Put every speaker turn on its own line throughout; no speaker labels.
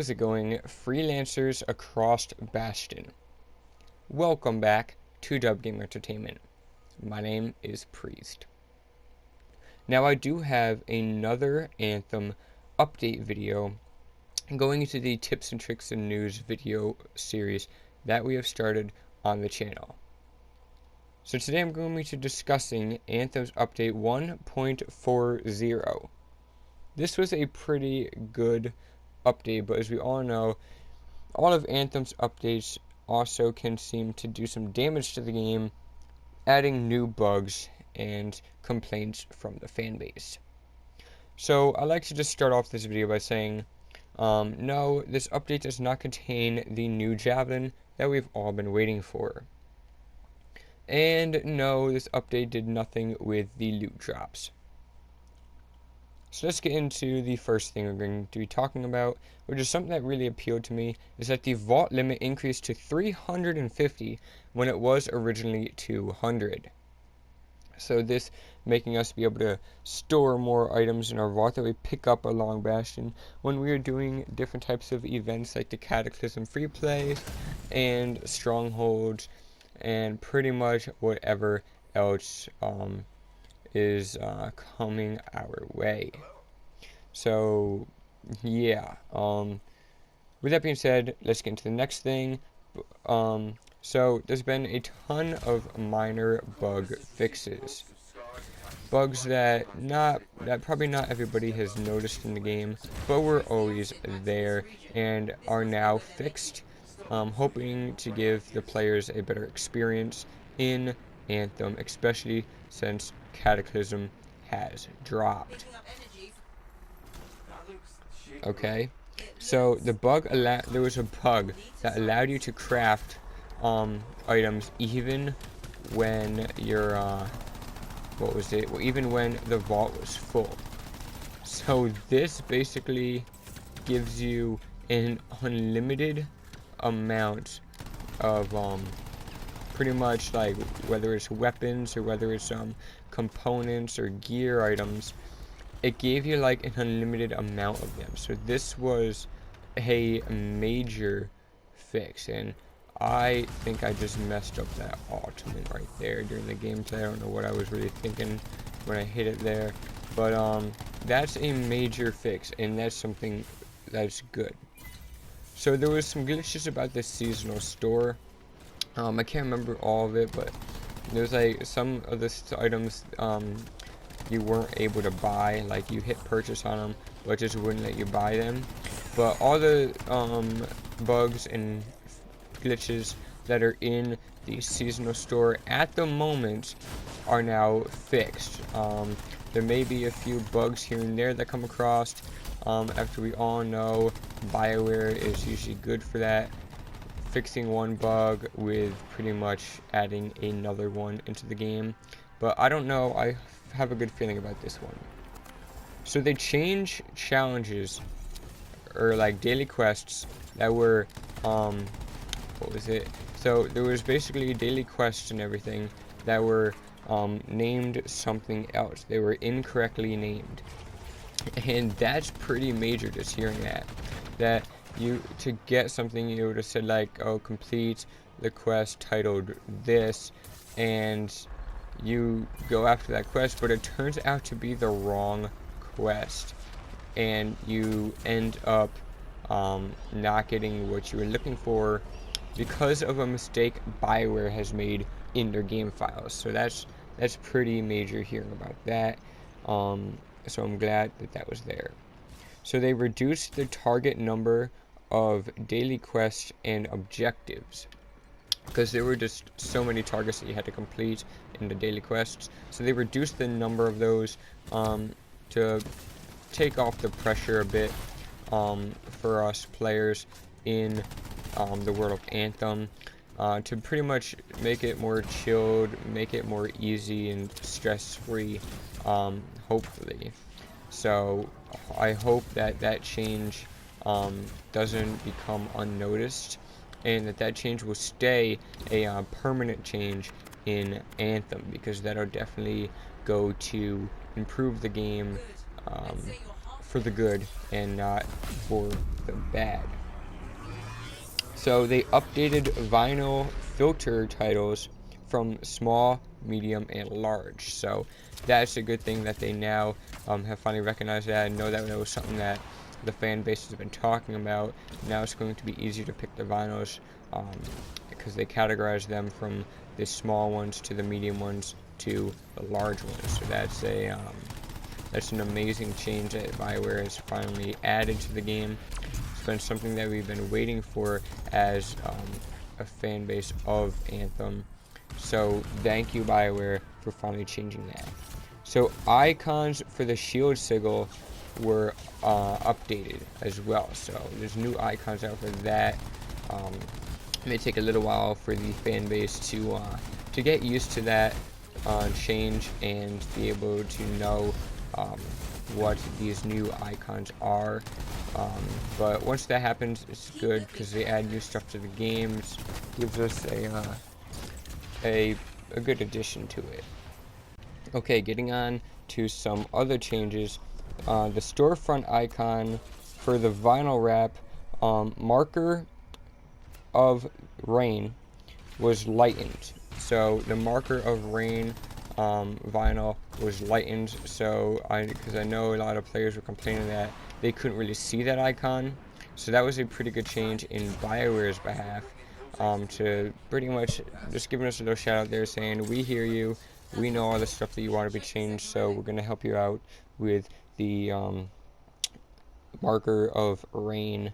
How's it going, freelancers across Bastion? Welcome back to Dub Game Entertainment. My name is Priest. Now I do have another Anthem update video going into the tips and tricks and news video series that we have started on the channel. So today I'm going to be discussing Anthem's update 1.40. This was a pretty good update, but as we all know, all of Anthem's updates also can seem to do some damage to the game, adding new bugs and complaints from the fanbase. So I'd like to just start off this video by saying, no, this update does not contain the new Javelin that we've all been waiting for. And no, this update did nothing with the loot drops. So let's get into the first thing we're going to be talking about, which is something that really appealed to me, is that the vault limit increased to 350 when it was originally 200. So this making us be able to store more items in our vault that we pick up along Bastion when we are doing different types of events like the Cataclysm free play and strongholds and pretty much whatever else is coming our way. So yeah, with that being said, let's get into the next thing. So there's been a ton of minor bug fixes, bugs that probably not everybody has noticed in the game, but were always there and are now fixed, hoping to give the players a better experience in Anthem, especially since Cataclysm has dropped. Okay, so there was a bug that allowed you to craft items even when your even when the vault was full. So this basically gives you an unlimited amount of pretty much, like, whether it's weapons or whether it's components or gear items, it gave you like an unlimited amount of them. So this was a major fix, and I think I just messed up that ultimate right there during the gameplay. I don't know what I was really thinking when I hit it there, but that's a major fix, and that's something that's good. So there was some glitches about this seasonal store. I can't remember all of it, but there's like some of the items you weren't able to buy, like you hit purchase on them, but just wouldn't let you buy them. But all the bugs and glitches that are in the seasonal store at the moment are now fixed. There may be a few bugs here and there that come across. After we all know, BioWare is usually good for that, fixing one bug with pretty much adding another one into the game. But I don't know, I have a good feeling about this one. So they change challenges, or like daily quests that were what was it? So there was basically daily quests and everything that were named something else. They were incorrectly named, and that's pretty major. Just hearing that to get something, you would have said like, oh, complete the quest titled this, and you go after that quest, but it turns out to be the wrong quest, and you end up not getting what you were looking for because of a mistake BioWare has made in their game files. So that's pretty major hearing about that. So I'm glad that was there. So they reduced the target number of daily quests and objectives, because there were just so many targets that you had to complete in the daily quests. So they reduced the number of those to take off the pressure a bit for us players in the world of Anthem, to pretty much make it more chilled, make it more easy and stress-free, hopefully. So I hope that change doesn't become unnoticed, and that change will stay a permanent change in Anthem, because that'll definitely go to improve the game for the good and not for the bad. So they updated vinyl filter titles from small, medium, and large. So that's a good thing that they now have finally recognized that. I know that was something that the fan base has been talking about. Now it's going to be easier to pick the vinyls because they categorize them from the small ones to the medium ones to the large ones. So that's an amazing change that BioWare has finally added to the game. It's been something that we've been waiting for as a fan base of Anthem. So thank you, BioWare, for finally changing that. So icons for the shield sigil were updated as well. So there's new icons out for that. It may take a little while for the fan base to get used to that change and be able to know what these new icons are. But once that happens, it's good because they add new stuff to the games. Gives us a good addition to it. Okay, getting on to some other changes. The storefront icon for the vinyl wrap marker of rain was lightened. So the marker of rain vinyl was lightened. So because I know a lot of players were complaining that they couldn't really see that icon. So that was a pretty good change in BioWare's behalf. To pretty much just giving us a little shout out there saying, we hear you, we know all the stuff that you want to be changed, so we're going to help you out with the marker of rain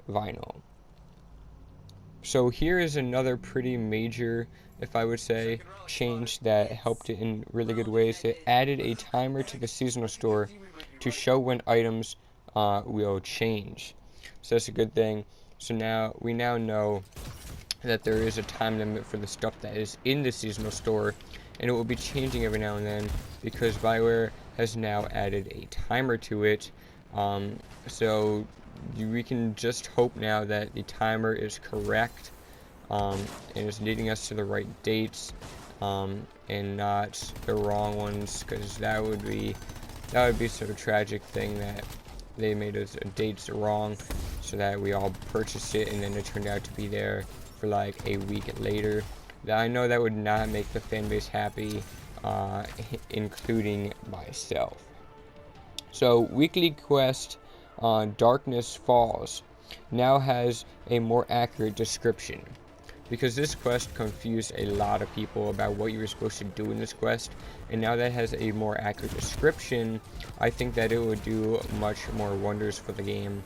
vinyl. So here is another pretty major, if I would say, change that helped it in really good ways. It added a timer to the seasonal store to show when items will change. So that's a good thing. So now we know that there is a time limit for the stuff that is in the seasonal store, and it will be changing every now and then because BioWare has now added a timer to it. So we can just hope now that the timer is correct and is leading us to the right dates and not the wrong ones, because that would be sort of tragic thing that they made us dates wrong so that we all purchased it and then it turned out to be there for like a week later. I know that would not make the fan base happy, including myself. So weekly quest Darkness Falls now has a more accurate description, because this quest confused a lot of people about what you were supposed to do in this quest, and now that has a more accurate description, I think that it would do much more wonders for the game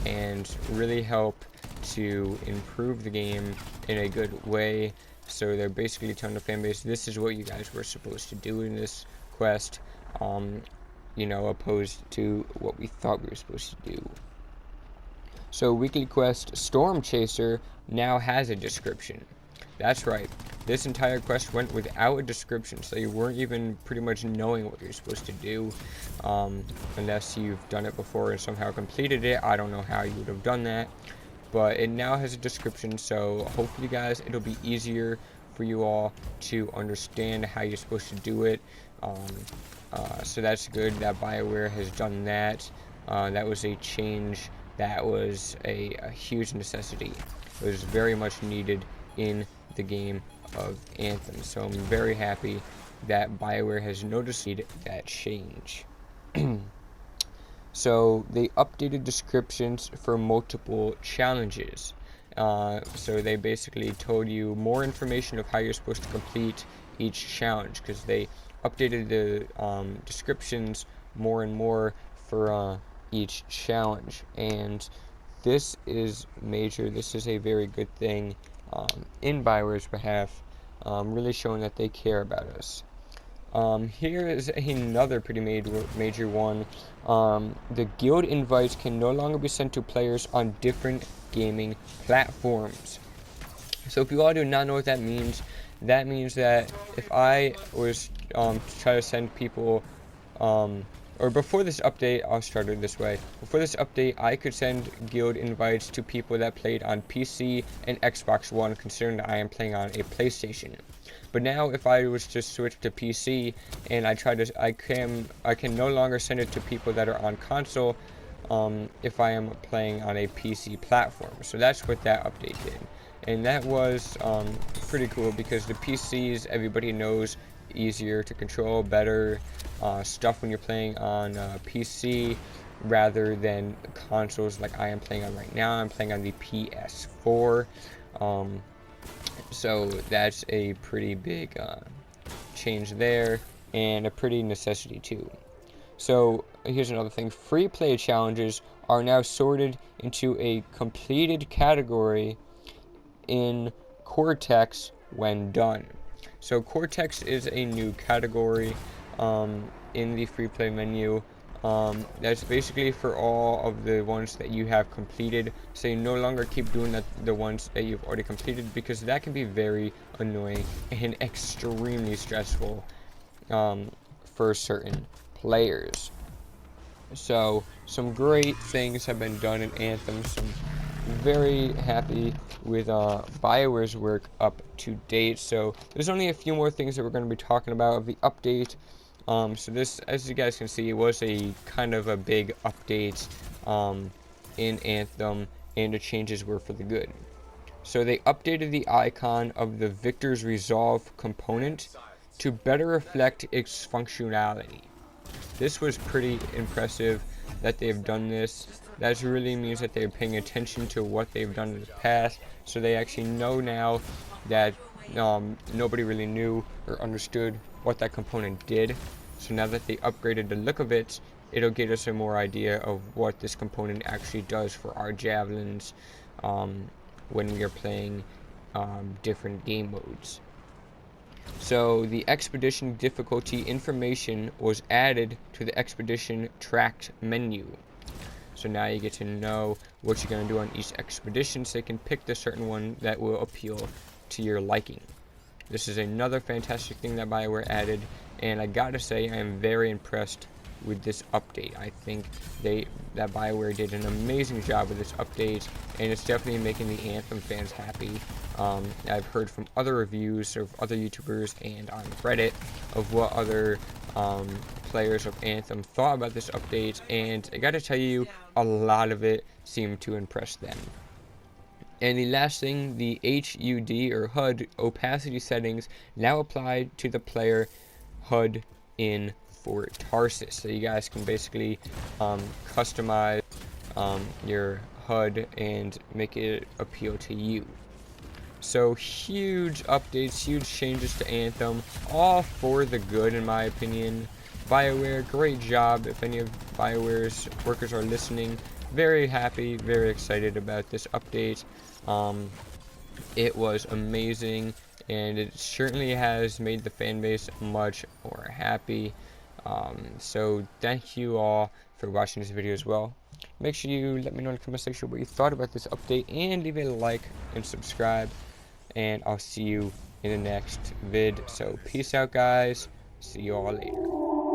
and really help to improve the game in a good way. So they're basically telling the fanbase, this is what you guys were supposed to do in this quest, opposed to what we thought we were supposed to do. So weekly quest Storm Chaser now has a description. That's right, this entire quest went without a description, so you weren't even pretty much knowing what you're supposed to do, unless you've done it before and somehow completed it. I don't know how you would have done that, but it now has a description, so hopefully guys it'll be easier for you all to understand how you're supposed to do it. So that's good that BioWare has done that. That was a change that was a huge necessity. It was very much needed in the game of Anthem, so I'm very happy that BioWare has noticed that change. So they updated descriptions for multiple challenges. So they basically told you more information of how you're supposed to complete each challenge, because they updated the descriptions more and more for each challenge, and this is major. This is a very good thing in BioWare's behalf, really showing that they care about us. Here is another pretty major one. The guild invites can no longer be sent to players on different gaming platforms. So if you all do not know what that means that if I was to try to send people or before this update, I'll start it this way. Before this update, I could send guild invites to people that played on PC and Xbox One, considering that I am playing on a PlayStation. But now, if I was to switch to PC and I can no longer send it to people that are on console, if I am playing on a PC platform. So that's what that update did, and that was pretty cool because the PCs, everybody knows, easier to control, better stuff when you're playing on PC rather than consoles like I am playing on right now. I'm playing on the PS4, so that's a pretty big change there, and a pretty necessity too. So here's another thing: free play challenges are now sorted into a completed category in Cortex when done. So Cortex is a new category in the free play menu. That's basically for all of the ones that you have completed. So you no longer keep doing the ones that you've already completed, because that can be very annoying and extremely stressful for certain players. So some great things have been done in Anthem. Some very happy with BioWare's work up to date. So there's only a few more things that we're going to be talking about of the update. So this, as you guys can see, was a kind of a big update in Anthem, and the changes were for the good. So they updated the icon of the Victor's Resolve component to better reflect its functionality. This was pretty impressive that they've done this. That really means that they're paying attention to what they've done in the past, so they actually know now that nobody really knew or understood what that component did. So now that they upgraded the look of it, it'll give us a more idea of what this component actually does for our javelins when we are playing different game modes. So the expedition difficulty information was added to the expedition tracked menu. So now you get to know what you're going to do on each expedition, so you can pick the certain one that will appeal to your liking. This is another fantastic thing that BioWare added, and I gotta say I am very impressed with this update. I think that BioWare did an amazing job with this update, and it's definitely making the Anthem fans happy. I've heard from other reviews of other YouTubers and on Reddit of what other players of Anthem thought about this update, and I gotta tell you, a lot of it seemed to impress them. And the last thing, the HUD or HUD opacity settings now apply to the player HUD in for Tarsus. So you guys can basically customize your HUD and make it appeal to you. So huge updates, huge changes to Anthem, all for the good in my opinion. BioWare, great job. If any of BioWare's workers are listening, very happy, very excited about this update. It was amazing, and it certainly has made the fan base much more happy. So thank you all for watching this video as well. Make sure you let me know in the comment section what you thought about this update, and leave a like and subscribe, and I'll see you in the next vid. So peace out guys, see you all later.